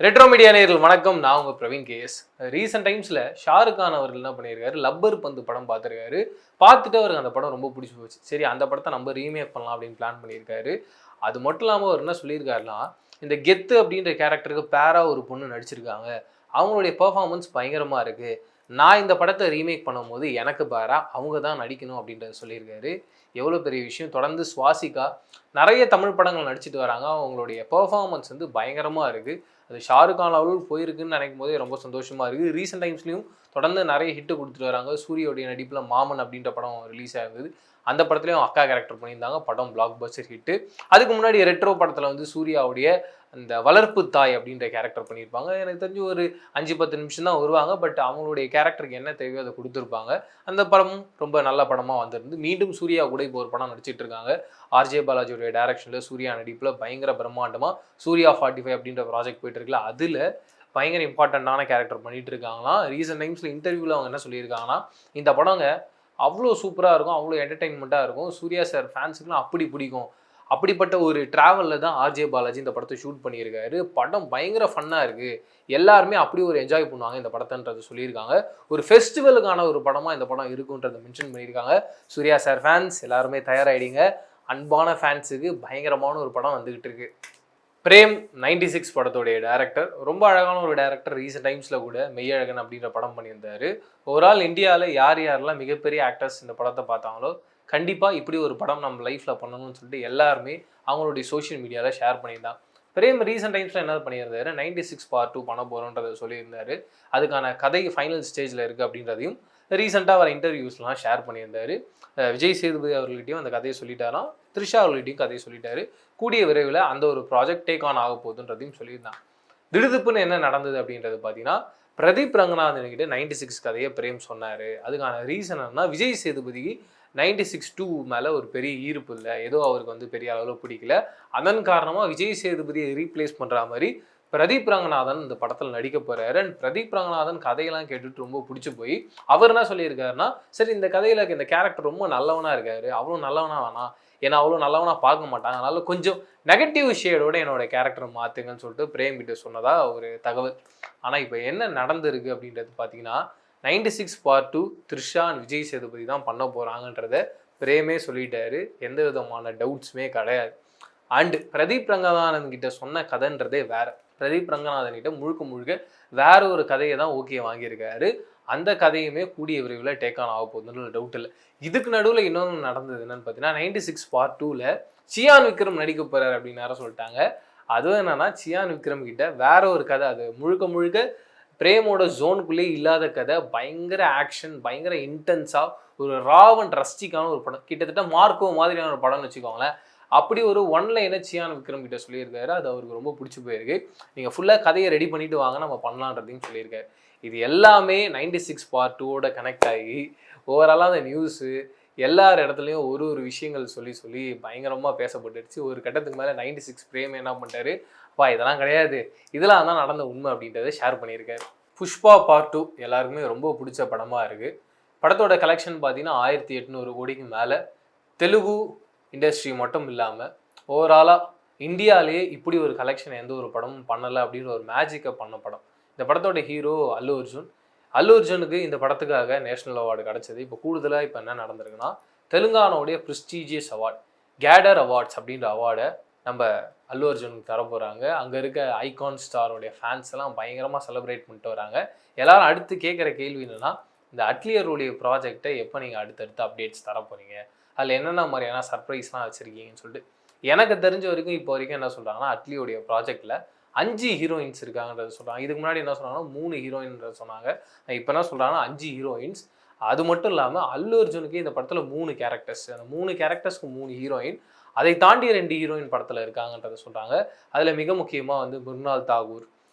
Retro media நேயர்கள் வணக்கம். நான் உங்க பிரவீன் கேஎஸ். ரீசெண்ட் டைம்ஸ்ல ஷாருக் கான் அவர்கள் என்ன பண்ணியிருக்காரு, லப்பர் பந்து படம் பார்த்துருக்காரு. பார்த்துட்டு அவருக்கு அந்த படம் ரொம்ப பிடிச்சி போச்சு. சரி, அந்த படத்தை நம்ம ரீமேக் பண்ணலாம் அப்படின்னு பிளான் பண்ணியிருக்காரு. அது மட்டும் இல்லாமல் அவர் என்ன சொல்லியிருக்காருன்னா, இந்த கெத்து அப்படின்ற கேரக்டருக்கு பேரா ஒரு பொண்ணு நடிச்சிருக்காங்க. அவங்களுடைய பெர்ஃபார்மன்ஸ் பயங்கரமா இருக்கு. நான் இந்த படத்தை ரீமேக் பண்ணும்போது எனக்கு பேரா அவங்க தான் நடிக்கணும் அப்படின்றத சொல்லியிருக்காரு. எவ்வளோ பெரிய விஷயம். தொடர்ந்து சுவாசிகா நிறைய தமிழ் படங்கள் நடிச்சிட்டு வராங்க. அவங்களுடைய பெர்ஃபார்மன்ஸ் வந்து பயங்கரமாக இருக்குது. அது ஷாருக் கான் அளவுக்கு போயிருக்குன்னு நினைக்கும் போதே ரொம்ப சந்தோஷமா இருக்குது. ரீசெண்ட் டைம்ஸ்லையும் தொடர்ந்து நிறைய ஹிட்டு கொடுத்துட்டு வராங்க. சூரியோடைய நடிப்பில் மாமன் அப்படின்ற படம் ரிலீஸ் ஆகுது. அந்த படத்துலையும் அக்கா கேரக்டர் பண்ணியிருந்தாங்க. படம் பிளாக் பஸ்டர் ஹிட்டு. அதுக்கு முன்னாடி ரெட்ரோ படத்தில் வந்து சூர்யாவுடைய அந்த வளர்ப்பு தாய் அப்படின்ற கேரக்டர் பண்ணியிருப்பாங்க. எனக்கு தெரிஞ்சு ஒரு 5-10 நிமிஷம் தான் வருவாங்க. பட் அவங்களுடைய கேரக்டருக்கு என்ன தேவையோ அதை கொடுத்துருப்பாங்க. அந்த படமும் ரொம்ப நல்ல படமாக வந்திருந்து மீண்டும் சூர்யா கூட இப்போ ஒரு படம் நடிச்சிட்டு இருக்காங்க. ஆர்ஜே பாலாஜியோடைய டைரக்ஷனில் சூர்யா நடிப்பில் பயங்கர பிரம்மாண்டமாக சூர்யா 45 அப்படின்ற ப்ராஜெக்ட் போயிட்டு இருக்குல்ல, அதில் பயங்கர இம்பார்ட்டண்ட்டான கேரக்டர் பண்ணிட்டு இருக்காங்களாம். ரீசெண்ட் டைம்ஸில் இன்டர்வியூவில் அவங்க என்ன சொல்லியிருக்காங்கன்னா, இந்த படங்க அவ்வளோ சூப்பராக இருக்கும், அவ்வளோ என்டர்டெயின்மெண்ட்டாக இருக்கும், சூர்யா சார் ஃபேன்ஸுக்குலாம் அப்படி பிடிக்கும். அப்படிப்பட்ட ஒரு ட்ராவலில் தான் ஆர்ஜே பாலாஜி இந்த படத்தை ஷூட் பண்ணியிருக்காரு. படம் பயங்கர ஃபன்னாக இருக்குது, எல்லாருமே அப்படி ஒரு என்ஜாய் பண்ணுவாங்க இந்த படத்தைன்றது சொல்லியிருக்காங்க. ஒரு ஃபெஸ்டிவலுக்கான ஒரு படமாக இந்த படம் இருக்குன்றதை மென்ஷன் பண்ணியிருக்காங்க. சூர்யா சார் ஃபேன்ஸ் எல்லாருமே தயாராகிடுங்க. அன்பான ஃபேன்ஸுக்கு பயங்கரமான ஒரு படம் வந்துக்கிட்டு இருக்கு. பிரேம் 96 படத்தோடைய டேரக்டர், ரொம்ப அழகான ஒரு டேரக்டர். ரீசெண்ட் டைம்ஸில் கூட மெய்யழகன் அப்படின்ற படம் பண்ணியிருந்தாரு. ஓவரால் இந்தியாவில் யார் யாரெல்லாம் மிகப்பெரிய ஆக்டர்ஸ் இந்த படத்தை பார்த்தாங்களோ கண்டிப்பாக இப்படி ஒரு படம் நம்ம லைஃப்பில் பண்ணணும்னு சொல்லிட்டு எல்லாருமே அவங்களுடைய சோஷியல் மீடியாவில் ஷேர் பண்ணியிருந்தாங்க. பிரேம் ரீசெண்ட் டைம்ஸில் என்ன பண்ணியிருந்தாரு, 96 பார்ட் 2 பண்ண போகிறோன்றதை சொல்லியிருந்தாரு. அதுக்கான கதை ஃபைனல் ஸ்டேஜில் இருக்குது அப்படின்றதையும் ரீசெண்டாக வர இன்டர்வியூஸ்லாம் ஷேர் பண்ணியிருந்தாரு. விஜய் சேதுபதி அவர்கள்கிட்டையும் அந்த கதையை சொல்லிட்டாராம். த்ரிஷா அவர்கள்கிட்டையும் கதையை சொல்லிட்டாரு. கூடிய விரைவில் அந்த ஒரு ப்ராஜெக்ட் டேக் ஆன் ஆக போகுதுன்றதையும் சொல்லியிருந்தாங்க. திடுதுப்புன்னு என்ன நடந்தது அப்படின்றது பார்த்தீங்கன்னா, பிரதீப் ரங்கநாதன் கிட்ட 96 கதையை பிரேம் சொன்னார். அதுக்கான ரீசன் என்னன்னா, விஜய் சேதுபதிக்கு 96 2 மேலே ஒரு பெரிய ஈர்ப்பு இல்லை, ஏதோ அவருக்கு வந்து பெரிய அளவில் பிடிக்கல. அதன் காரணமாக விஜய் சேதுபதியை ரீப்ளேஸ் பண்ணுற மாதிரி பிரதீப் ரங்கநாதன் இந்த படத்தில் நடிக்க போகிறாரு. அண்ட் பிரதீப் ரங்கநாதன் கதையெல்லாம் கேட்டுட்டு ரொம்ப பிடிச்சி போய் அவர் என்ன சொல்லியிருக்காருன்னா, சரி இந்த கதையில் இந்த கேரக்டர் ரொம்ப நல்லவனாக இருக்காரு, அவ்வளோ நல்லவனா வேணாம், ஏன்னா அவ்வளோ நல்லவனா பார்க்க மாட்டாங்க, அதனால கொஞ்சம் நெகட்டிவ் ஷேடோட என்னோட கேரக்டரை மாற்றுங்கன்னு சொல்லிட்டு பிரேம் கிட்ட சொன்னதா ஒரு தகவல். ஆனால் இப்போ என்ன நடந்திருக்கு அப்படின்றது பார்த்தீங்கன்னா, 96 பார்ட் 2 த்ரிஷா அண்ட் விஜய் சேதுபதி தான் பண்ண போகிறாங்கன்றத பிரேமே சொல்லிட்டாரு. எந்த விதமான டவுட்ஸுமே கிடையாது. அண்டு பிரதீப் ரங்கநாதன் கிட்ட சொன்ன கதைன்றதே வேற. பிரதீப் ரங்கநாதன் கிட்ட முழுக்க முழுக்க வேற ஒரு கதையை தான் ஓகே வாங்கியிருக்காரு. அந்த கதையுமே கூடிய விரைவில் டேக் ஆன் ஆக போகுதுன்னு டவுட் இல்லை. இதுக்கு நடுவில் இன்னொன்று நடந்தது என்னன்னு பார்த்தீங்கன்னா, 96 பார்ட் 2ல் சியான் விக்ரம் நடிக்க போகிறார் அப்படின்னு யாரும் சொல்லிட்டாங்க. அதுவும் என்னன்னா, சியான் விக்ரம் கிட்ட வேற ஒரு கதை, அது முழுக்க முழுக்க பிரேமோட ஜோனுக்குள்ளே இல்லாத கதை, பயங்கர ஆக்ஷன், பயங்கர இன்டென்ஸாக ஒரு ராவ் அண்ட் ரஸ்டிக்கான ஒரு படம், கிட்டத்தட்ட மார்க்கோ மாதிரியான ஒரு படம்னு வச்சுக்கோங்களேன். அப்படி ஒரு ஒன்லைனை சியான் விக்ரம் கிட்ட சொல்லியிருக்காரு. அது அவருக்கு ரொம்ப பிடிச்சி போயிருக்கு. நீங்கள் ஃபுல்லாக கதையை ரெடி பண்ணிட்டு வாங்க, நம்ம பண்ணலான்றதையும் சொல்லியிருக்காரு. இது எல்லாமே 96 பார்ட் 2ஓட கனெக்ட் ஆகி ஓவராலாக அந்த நியூஸு எல்லார் இடத்துலையும் ஒரு ஒரு விஷயங்கள் சொல்லி சொல்லி பயங்கரமாக பேசப்பட்டுருச்சு. ஒரு கட்டத்துக்கு மேலே 96 பிரேம் என்ன பண்ணிட்டாரு, அப்பா இதெல்லாம் கிடையாது, இதெல்லாம் தான் நடந்த உண்மை அப்படின்றத ஷேர் பண்ணியிருக்காரு. புஷ்பா பார்ட் 2 எல்லாருக்குமே ரொம்ப பிடிச்ச படமாக இருக்குது. படத்தோட கலெக்ஷன் பார்த்தீங்கன்னா 1800 கோடிக்கு மேலே. தெலுங்கு இண்டஸ்ட்ரி மட்டும் இல்லாமல் ஓவராலாக இந்தியாவிலேயே இப்படி ஒரு கலெக்ஷன் எந்த ஒரு படமும் பண்ணலை அப்படின்னு ஒரு மேஜிக்கை பண்ண படம். இந்த படத்தோட ஹீரோ அல்லு அர்ஜுன். அல்லு அர்ஜுனுக்கு இந்த படத்துக்காக நேஷனல் அவார்டு கிடச்சிது. இப்போ கூடுதலாக இப்போ என்ன நடந்திருக்குன்னா, தெலுங்கானாவுடைய ப்ரெஸ்டீஜியஸ் அவார்ட் கேடர் அவார்ட்ஸ் அப்படின்ற அவார்டை நம்ம அல்லு அர்ஜுனுக்கு தர போகிறாங்க. அங்கே இருக்க ஐகான் ஸ்டாரோடைய ஃபேன்ஸ் எல்லாம் பயங்கரமாக செலிப்ரேட் பண்ணிட்டு வராங்க. எல்லாரும் அடுத்து கேட்குற கேள்வி என்னென்னா, இந்த அட்லியருடைய ப்ராஜெக்டை எப்போ நீங்கள் அடுத்தடுத்து அப்டேட்ஸ் தர போகிறீங்க, அதில் என்னென்ன மாதிரியான சர்ப்ரைஸ்லாம் வச்சுருக்கீங்கன்னு சொல்லிட்டு. எனக்கு தெரிஞ்ச வரைக்கும் இப்போ வரைக்கும் என்ன சொல்கிறாங்கன்னா, அட்லியோடைய ப்ராஜெக்டில் 5 ஹீரோயின்ஸ் இருக்காங்கன்றத சொல்கிறாங்க. இதுக்கு முன்னாடி என்ன சொன்னாங்கன்னா 3 ஹீரோயின்ன்றத சொன்னாங்க. இப்போ என்ன சொல்கிறாங்கன்னா 5 ஹீரோயின்ஸ். அது மட்டும் இல்லாமல் அல்லு அர்ஜுனுக்கு இந்த படத்தில் 3 கேரக்டர்ஸ், அந்த 3 கேரக்டர்ஸ்க்கு 3 ஹீரோயின், அதை தாண்டி 2 ஹீரோயின் படத்தில் இருக்காங்கன்றத சொல்கிறாங்க. அதில் மிக முக்கியமாக வந்து மிருனால் தாகூர்,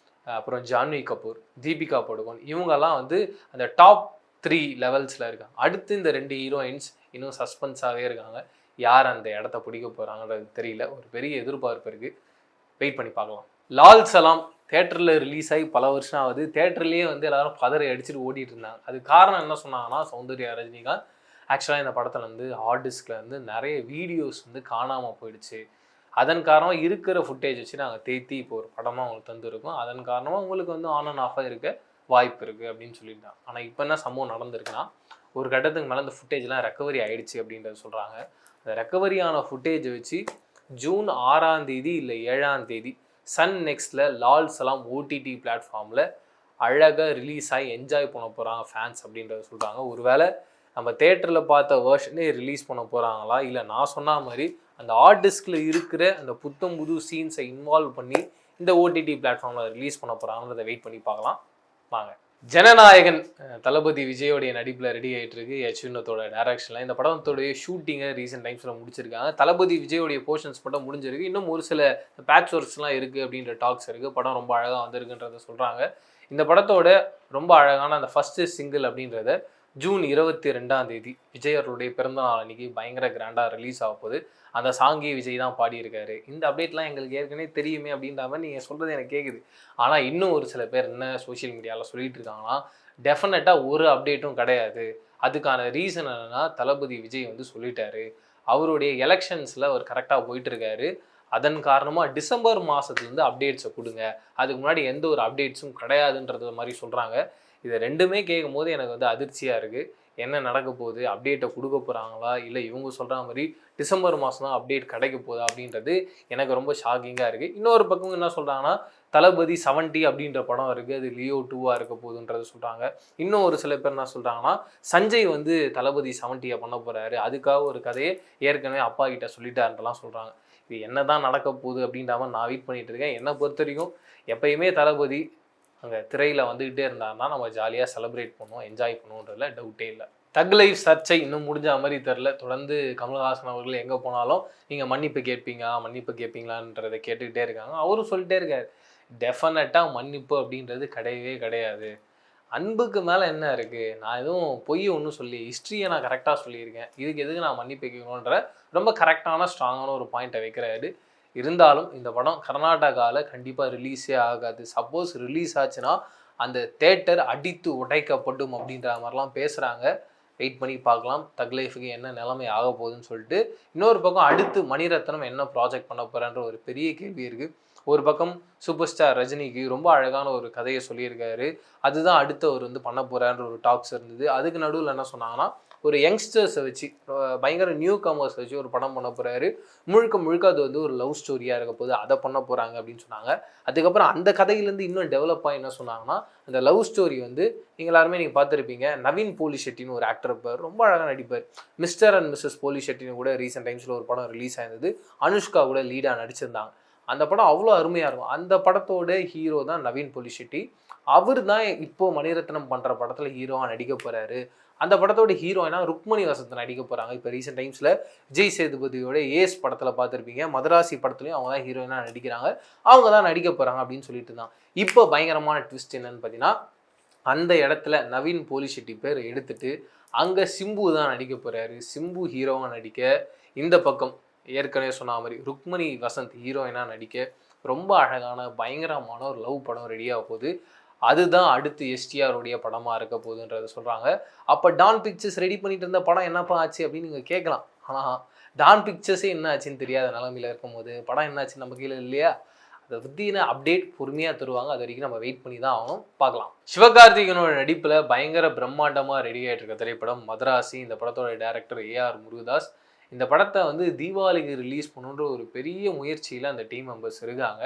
அப்புறம் ஜான்வி கபூர், தீபிகா படுகோன், இவங்கெல்லாம் வந்து அந்த டாப் 3 லெவல்ஸில் இருக்காங்க. அடுத்து இந்த 2 ஹீரோயின்ஸ் இன்னும் சஸ்பென்ஸாகவே இருக்காங்க. யார் அந்த இடத்த பிடிக்க போகிறாங்கன்றது தெரியல. ஒரு பெரிய எதிர்பார்ப்பு இருக்குது. வெயிட் பண்ணி பார்க்கலாம். லால் சலாம் தேட்டரில் ரிலீஸ் ஆகி பல வருஷம் ஆகுது. தேட்டர்லேயே வந்து எல்லாரும் பதறி அடிச்சுட்டு ஓடிட்டு இருந்தாங்க. அது காரணம் என்ன சொன்னாங்கன்னா, சௌந்தர்யா ரஜினிகாந்த் ஆக்சுவலாக இந்த படத்தில் வந்து ஹார்ட் டிஸ்கில் வந்து நிறைய வீடியோஸ் வந்து காணாமல் போயிடுச்சு. அதன் காரணமாக இருக்கிற ஃபுட்டேஜ் வச்சு நாங்கள் தேத்தி இப்போ ஒரு படமாக உங்களுக்கு தந்துருக்கோம். அதன் காரணமாக உங்களுக்கு வந்து ஆன் அண்ட் ஆஃபாக இருக்க வாய்ப்பு இருக்குது அப்படின்னு சொல்லியிருந்தாங்க. ஆனால் இப்போ என்ன சம்பவம் நடந்திருக்குன்னா, ஒரு கட்டத்துக்கு மேலே அந்த ஃபுட்டேஜ்லாம் ரெக்கவரி ஆகிடுச்சு அப்படின்றத சொல்கிறாங்க. அந்த ரெக்கவரியான ஃபுட்டேஜை வச்சு ஜூன் 6ஆம் தேதி இல்லை 7ஆம் தேதி சன் நெக்ஸ்ட்டில் லால் சலாம் ஓடிடி பிளாட்ஃபார்மில் அழகாக ரிலீஸ் ஆகி என்ஜாய் பண்ண போகிறாங்க ஃபேன்ஸ் அப்படின்றத சொல்கிறாங்க. ஒருவேளை நம்ம தேட்டரில் பார்த்த வேர்ஷனே ரிலீஸ் பண்ண போகிறாங்களா, இல்லை நான் சொன்ன மாதிரி அந்த ஆர்டிஸ்கில் இருக்கிற அந்த புத்தம் புது சீன்ஸை இன்வால்வ் பண்ணி இந்த ஓடிடி பிளாட்ஃபார்மில் ரிலீஸ் பண்ண போகிறாங்கன்றதை வெயிட் பண்ணி பார்க்கலாம் வாங்க. ஜனநாயகன் தளபதி விஜயோடைய நடிப்பில் ரெடி ஆகிட்டு இருக்கு யச்சுனத்தோட டைரக்ஷனில். இந்த படத்தோடைய ஷூட்டிங்கை ரீசெண்ட் டைம்ஸில் முடிச்சிருக்காங்க. தளபதி விஜயோடைய போர்ஷன்ஸ் மட்டும் முடிஞ்சிருக்கு. இன்னும் ஒரு சில பேட்ச் ஒர்க்ஸ்லாம் இருக்குது அப்படின்ற டாக்ஸ் இருக்குது. படம் ரொம்ப அழகாக வந்திருக்குன்றத சொல்கிறாங்க. இந்த படத்தோட ரொம்ப அழகான அந்த ஃபஸ்ட்டு சிங்கிள் அப்படின்றத ஜூன் 22ஆம் தேதி விஜய் அவர்களுடைய பிறந்தநாள் அன்றைக்கி பயங்கர கிராண்டாக ரிலீஸ் ஆக போகுது. அந்த சாங்கி விஜய் தான் பாடியிருக்காரு. இந்த அப்டேட்லாம் எங்களுக்கு ஏற்கனவே தெரியுமே அப்படின்ற மாதிரி நீங்கள் சொல்கிறது எனக்கு கேட்குது. ஆனால் இன்னும் ஒரு சில பேர் என்ன சோஷியல் மீடியாவில் சொல்லிட்டு இருக்காங்கன்னா, டெஃபினட்டாக ஒரு அப்டேட்டும் கிடையாது. அதுக்கான ரீசன் என்னென்னா, தளபதி விஜய் வந்து சொல்லிட்டாரு, அவருடைய எலெக்ஷன்ஸில் அவர் கரெக்டாக போயிட்டுருக்காரு. அதன் காரணமாக டிசம்பர் மாதத்துலேருந்து அப்டேட்ஸை கொடுங்க, அதுக்கு முன்னாடி எந்த ஒரு அப்டேட்ஸும் கிடையாதுன்றது மாதிரி சொல்கிறாங்க. இதை ரெண்டுமே கேட்கும் போது எனக்கு வந்து அதிர்ச்சியாக இருக்குது. என்ன நடக்க போகுது, அப்டேட்டை கொடுக்க போகிறாங்களா, இல்லை இவங்க சொல்கிற மாதிரி டிசம்பர் மாதம் தான் அப்டேட் கிடைக்க போகுது அப்படின்றது எனக்கு ரொம்ப ஷாக்கிங்காக இருக்குது. இன்னொரு பக்கம் என்ன சொல்கிறாங்கன்னா, தளபதி 70 அப்படின்ற படம் இருக்குது, அது லியோ 2ஆக இருக்க போகுதுன்றது சொல்கிறாங்க. இன்னும் ஒரு சில பேர் என்ன சொல்கிறாங்கன்னா, சஞ்சய் வந்து தளபதி 70 பண்ண போகிறாரு, அதுக்காக ஒரு கதையை ஏற்கனவே அப்பா கிட்ட சொல்லிட்டாருன்றலாம் சொல்கிறாங்க. இது என்ன தான் நடக்க போகுது அப்படின்றாம நான் வெயிட் பண்ணிகிட்டு இருக்கேன். என்னை பொறுத்த வரைக்கும் எப்பயுமே தளபதி அங்கே திரையில் வந்துக்கிட்டே இருந்தாருன்னா நம்ம ஜாலியாக செலிப்ரேட் பண்ணுவோம், என்ஜாய் பண்ணுவோன்றதுல டவுட்டே இல்லை. தக் லைஃப் சர்ச்சை இன்னும் முடிஞ்ச மாதிரி தெரில. தொடர்ந்து கமல்ஹாசன் அவர்கள் எங்கே போனாலும் நீங்கள் மன்னிப்பு கேட்பீங்களான்றதை கேட்டுக்கிட்டே இருக்காங்க. அவரும் சொல்லிட்டே இருக்காரு, டெஃபினட்டாக மன்னிப்பு அப்படின்றது கிடையவே கிடையாது. அன்புக்கு மேலே என்ன இருக்குது, நான் எதுவும் பொய் ஒன்றும் சொல்லி ஹிஸ்ட்ரியை நான் கரெக்டாக சொல்லியிருக்கேன், இதுக்கு எதுக்கு நான் மன்னிப்பு கேட்கணுன்ற ரொம்ப கரெக்டான ஸ்ட்ராங்கான ஒரு பாயிண்ட்டை வைக்கிறாரு. இருந்தாலும் இந்த படம் கர்நாடகாவில் கண்டிப்பாக ரிலீஸே ஆகாது. சப்போஸ் ரிலீஸ் ஆச்சுன்னா அந்த தேட்டர் அடித்து உடைக்கப்படும் அப்படின்ற மாதிரிலாம் பேசுகிறாங்க. வெயிட் பண்ணி பார்க்கலாம் தக் லைஃபுக்கு என்ன நிலைமை ஆக போகுதுன்னு சொல்லிட்டு. இன்னொரு பக்கம் அடுத்து மணிரத்னம் என்ன ப்ராஜெக்ட் பண்ண போகிறான்ற ஒரு பெரிய கேள்வி இருக்குது. ஒரு பக்கம் சூப்பர் ஸ்டார் ரஜினிக்கு ரொம்ப அழகான ஒரு கதையை சொல்லியிருக்காரு, அதுதான் அடுத்து அவர் வந்து பண்ண போகிறான்ற ஒரு டாக்ஸ் இருந்தது. அதுக்கு நடுவில் என்ன சொன்னாங்கன்னா, ஒரு யங்ஸ்டர்ஸை வச்சு பயங்கர நியூ கமர்ஸ் வச்சு ஒரு படம் பண்ண போகிறாரு. முழுக்க அது வந்து ஒரு லவ் ஸ்டோரியாக இருக்க போது, அதை பண்ண போகிறாங்க அப்படின்னு சொன்னாங்க. அதுக்கப்புறம் அந்த கதையிலேருந்து இன்னும் டெவலப் ஆகி என்ன சொன்னாங்கன்னா, அந்த லவ் ஸ்டோரி வந்து நீங்கள் எல்லாருமே நீங்கள் பார்த்துருப்பீங்க, நவீன் போலி ஷெட்டின்னு ஒரு ஆக்டர் இருப்பார், ரொம்ப அழகாக நடிப்பார். மிஸ்டர் அண்ட் மிஸ்ஸஸ் போலி ஷெட்டின்னு கூட ரீசெண்ட் டைம்ஸில் ஒரு படம் ரிலீஸ் ஆயிருந்தது, அனுஷ்கா கூட லீடாக நடிச்சிருந்தாங்க. அந்த படம் அவ்வளோ அருமையாக இருக்கும். அந்த படத்தோட ஹீரோ தான் நவீன் போலி ஷெட்டி. அவர் தான் இப்போது மணிரத்னம் பண்ணுற படத்தில் ஹீரோவாக நடிக்க போகிறாரு. அந்த படத்தோட ஹீரோயினா ருக்மணி வசந்த் நடிக்க போகிறாங்க. இப்போ ரீசெண்ட் டைம்ஸில் விஜய் சேதுபதியோட ஏஸ் படத்தில் பார்த்துருப்பீங்க, மதராசி படத்துலையும் அவங்க தான் ஹீரோயினாக நடிக்கிறாங்க, அவங்க தான் நடிக்க போகிறாங்க அப்படின்னு சொல்லிட்டு இருந்தான். இப்போ பயங்கரமான ட்விஸ்ட் என்னன்னு பார்த்தீங்கன்னா, அந்த இடத்துல நவீன் போலி ஷெட்டி பேர் எடுத்துட்டு அங்கே சிம்பு தான் நடிக்க போகிறாரு. சிம்பு ஹீரோவாக நடிக்க, இந்த பக்கம் ஏற்கனவே சொன்ன மாதிரி ருக்மணி வசந்த் ஹீரோயினாக நடிக்க ரொம்ப அழகான பயங்கரமான ஒரு லவ் படம் ரெடியாக போகுது. அதுதான் அடுத்து எஸ்டிஆருடைய படமாக இருக்க போகுதுன்றதை சொல்கிறாங்க. அப்போ டான் பிக்சர்ஸ் ரெடி பண்ணிட்டு இருந்த படம் என்னப்பா ஆச்சு அப்படின்னு நீங்கள் கேட்கலாம். ஆனால் டான் பிக்சர்ஸே என்ன ஆச்சுன்னு தெரியாத நிலமையில் இருக்கும்போது படம் என்னாச்சு நம்ம கீழே இல்லையா, அதை பற்றின அப்டேட் பொறுமையாக தருவாங்க. அது வரைக்கும் நம்ம வெயிட் பண்ணி தான் ஆகணும், பார்க்கலாம். சிவகார்த்திகேயனோட நடிப்பில் பயங்கர பிரம்மாண்டமாக ரெடி ஆகிட்டு இருக்க திரைப்படம் மதராசி. இந்த படத்தோட டைரக்டர் ஏஆர் முருகதாஸ். இந்த படத்தை வந்து தீபாவளிக்கு ரிலீஸ் பண்ணுன்ற ஒரு பெரிய முயற்சியில் அந்த டீம் மெம்பர்ஸ் இருக்காங்க.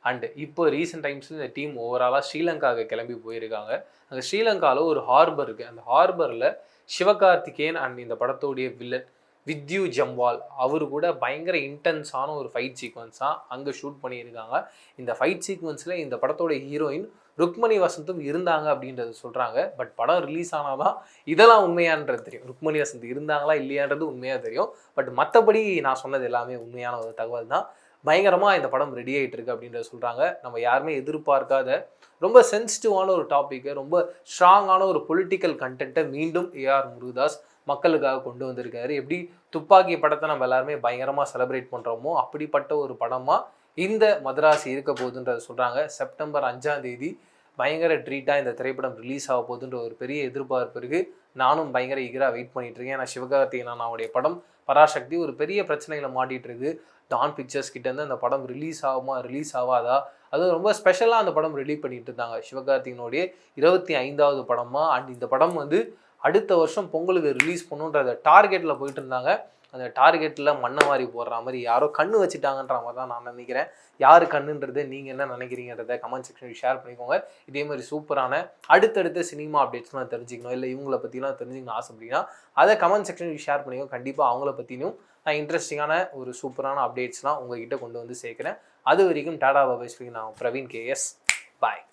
அண்டு இப்போ ரீசெண்ட் டைம்ஸில் இந்த டீம் ஓவராலாக ஸ்ரீலங்காவுக்கு கிளம்பி போயிருக்காங்க. அந்த ஸ்ரீலங்காவில் ஒரு ஹார்பர் இருக்குது. அந்த ஹார்பரில் சிவகார்த்திகேயன் அண்ட் இந்த படத்தோடைய வில்லன் வித்யூ ஜம்வால் அவர் கூட பயங்கர இன்டென்ஸான ஒரு ஃபைட் சீக்வன்ஸாக அங்கே ஷூட் பண்ணியிருக்காங்க. இந்த ஃபைட் சீக்வன்ஸில் இந்த படத்தோட ஹீரோயின் ருக்மணி வசந்தும் இருந்தாங்க அப்படின்றது சொல்கிறாங்க. பட் படம் ரிலீஸ் ஆனால் தான் இதெல்லாம் உண்மையானது தெரியும். ருக்மணி வசந்த் இருந்தாங்களா இல்லையான்றது உண்மையாக தெரியும். பட் மற்றபடி நான் சொன்னது எல்லாமே உண்மையான ஒரு தகவல் தான். பயங்கரமாக இந்த படம் ரெடி ஆகிட்டு இருக்கு அப்படின்றத சொல்கிறாங்க. நம்ம யாருமே எதிர்பார்க்காத ரொம்ப சென்சிட்டிவான ஒரு டாப்பிக்கை, ரொம்ப ஸ்ட்ராங்கான ஒரு பொலிட்டிக்கல் கண்டென்ட்டை மீண்டும் ஏஆர் முருகதாஸ் மக்களுக்காக கொண்டு வந்திருக்காரு. எப்படி துப்பாக்கி படத்தை நம்ம எல்லாருமே பயங்கரமாக செலிப்ரேட் பண்ணுறோமோ அப்படிப்பட்ட ஒரு படமாக இந்த மதராசி இருக்க போகுதுன்றத சொல்கிறாங்க. செப்டம்பர் 5ஆம் தேதி பயங்கர ட்ரீட்டாக இந்த திரைப்படம் ரிலீஸ் ஆக போகுதுன்ற ஒரு பெரிய எதிர்பார்ப்பு இருக்குது. நானும் பயங்கர ஈகராக வெயிட் பண்ணிட்டு இருக்கேன். ஏன்னா சிவகார்த்திகேயன் அவருடைய படம் பராசக்தி ஒரு பெரிய பிரச்சனைகளை மாட்டிட்டு இருக்கு. டான் பிக்சர்ஸ் கிட்டேருந்து அந்த படம் ரிலீஸ் ஆகுமா ரிலீஸ் ஆகாதா, அதுவும் ரொம்ப ஸ்பெஷலாக அந்த படம் ரெடி பண்ணிட்டு இருந்தாங்க. சிவகார்த்திகனுடைய 25வது படமாக. அண்ட் இந்த படம் வந்து அடுத்த வருஷம் பொங்கலுக்கு ரிலீஸ் பண்ணுன்றத டார்கெட்டில் போயிட்டு இருந்தாங்க. அந்த டார்கெட்டில் மண்ணை வாரி போடுற மாதிரி யாரோ கண்ணு வச்சுட்டாங்கன்ற மாதிரி தான் நான் நினைக்கிறேன். யார் கண்ணுன்றது நீங்கள் என்ன நினைக்கிறீங்கன்றத கமெண்ட் செக்ஷனில் ஷேர் பண்ணிக்கோங்க. இதே மாதிரி சூப்பரான அடுத்தடுத்த சினிமா அப்டேட்ஸ்லாம் தெரிஞ்சுக்கணும், இல்லை இவங்களை பற்றிலாம் தெரிஞ்சுக்கணும் ஆசைப்பட்டீங்கன்னா அதை கமெண்ட் செக்ஷனில் ஷேர் பண்ணிக்கோங்க. கண்டிப்பாக அவங்கள பற்றினும் நான் இன்ட்ரெஸ்டிங்கான ஒரு சூப்பரான அப்டேட்ஸ்லாம் உங்ககிட்ட கொண்டு வந்து சேர்க்குறேன். அது வரைக்கும் டாடா பாபாய். நான் பிரவீன் கேஎஸ். பாய்.